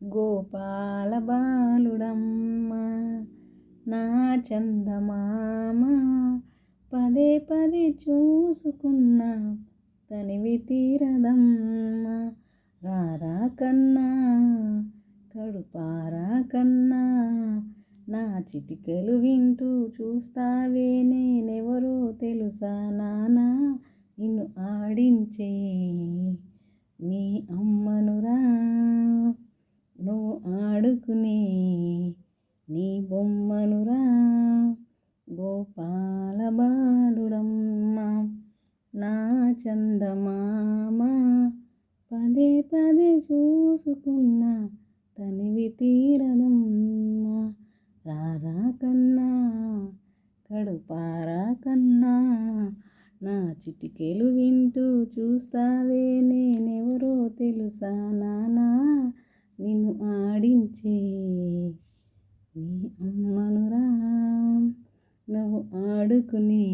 గోపాల బాలుడమ్మ నా చందమామ పదే పదే చూసుకున్నా తనివి తీరదమ్మ రారా కన్నా కడుపారా కన్నా నా చిటికెలు వింటూ చూస్తావే నేనెవరో తెలుసా నానా నిన్ను ఆడించే నీ అమ్మనురా నువ్వు ఆడుకునే నీ బొమ్మనురా గోపాల బాలుడమ్మ నా చందమామ పదే పదే చూసుకున్నా తనివి తీరదమ్మ రారా కన్నా కడుపారా కన్నా నా చిటికెలు వింటూ చూస్తావే నేనెవరో తెలుసా నానా నిన్ను ఆడించే నీ అమ్మనురా నువ్వు ఆడుకునే